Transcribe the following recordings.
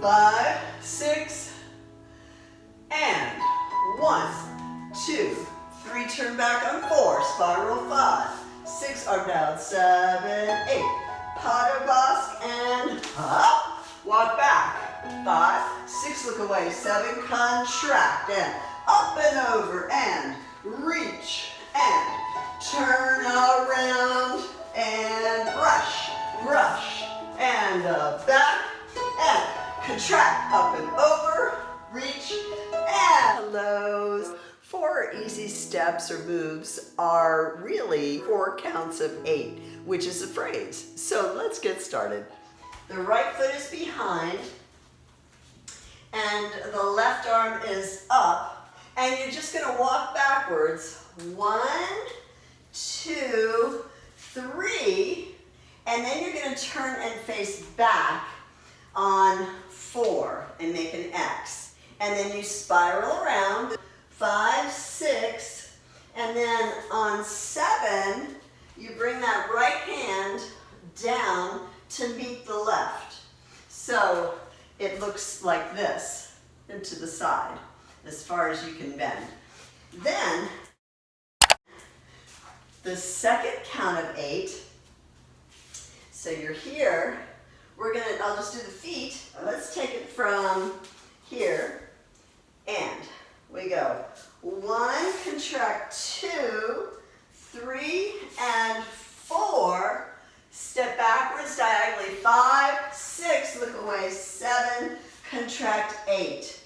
5, 6, and 1, 2, 3, turn back on 4, spiral 5, 6, arm down, 7, 8, pas de basque, and up, walk back, 5, 6, look away, 7, contract, and up and over, and reach, and turn around, and brush, brush, and back, and contract, up and over, reach, and hellos. 4 easy steps or moves are really 4 counts of 8, which is a phrase. So let's get started. The right foot is behind, and the left arm is up, and you're just going to walk backwards. 1, 2, 3, and then you're going to turn and face back on 4 and make an X. And then you spiral around, 5, 6, and then on 7, you bring that right hand down to meet the left. So it looks like this, and to the side, as far as you can bend. Then, the second count of 8, so you're here, I'll just do the feet. Let's take it from here, and we go 1, contract 2, 3, and 4, step backwards diagonally, 5, 6, look away, 7, contract 8.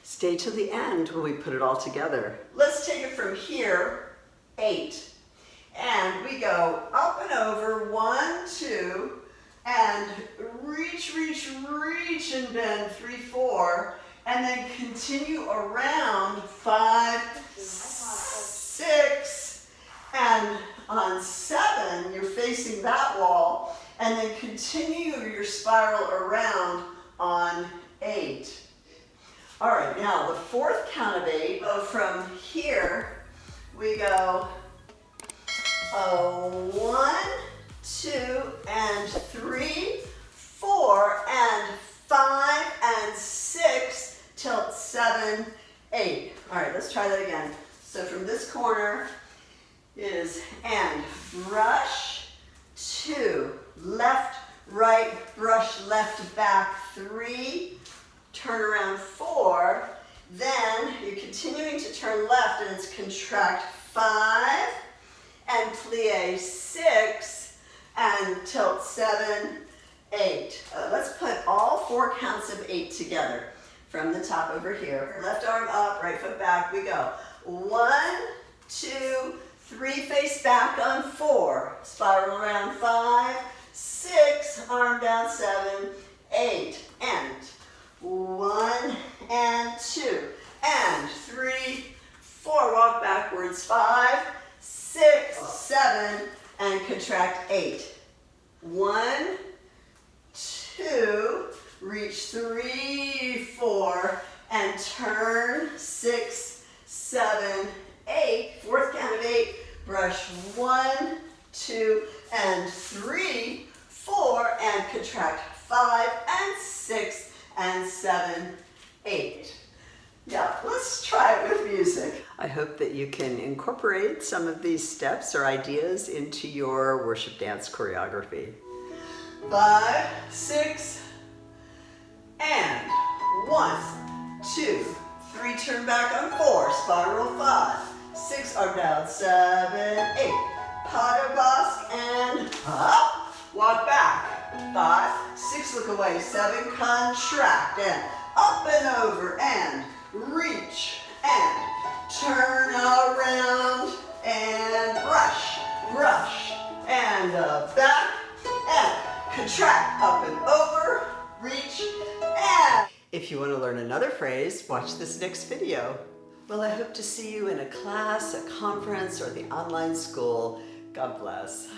Stay till the end when we put it all together. Let's take it from here, 8. And we go up and over, 1, 2, and reach, reach, reach, and bend, 3, 4, and then continue around, 5, 6, and on 7, you're facing that wall, and then continue your spiral around on 8. All right, now the fourth count of 8, so from here, we go 1, 2, and 3, 4, and 5, and 6, tilt 7, 8. All right, let's try that again. So from this corner is, and brush, 2, left, right, brush, left, back, 3, turn around, 4, then you're continuing to turn left, and it's contract 5, and plie 6, and tilt 7, 8. Let's put all 4 counts of 8 together. From the top over here. Left arm up, right foot back, we go. 1, 2, 3, face back on 4. Spiral around, 5, 6, arm down, 7, 8. And 1, and 2, and 3, 4. Walk backwards, 5, 6, 7, and contract 8. 1, 2, reach, 3, 4, and turn, 6, 7, 8. Fourth count of 8, brush 1, 2, and 3, 4, and contract 5, and 6, and 7, 8. Yeah, let's try it with music. I hope that you can incorporate some of these steps or ideas into your worship dance choreography. 5, 6, and 1, 2, 3, turn back on 4, spiral 5, 6, arm down, 7, 8, pas de basque, and up, walk back, 5, 6, look away, 7, contract, and up and over, and reach, and turn around, and brush, brush, and back, and contract, up and over, reach, and if you want to learn another phrase, watch this next video. Well, I hope to see you in a class, a conference, or the online school. God bless.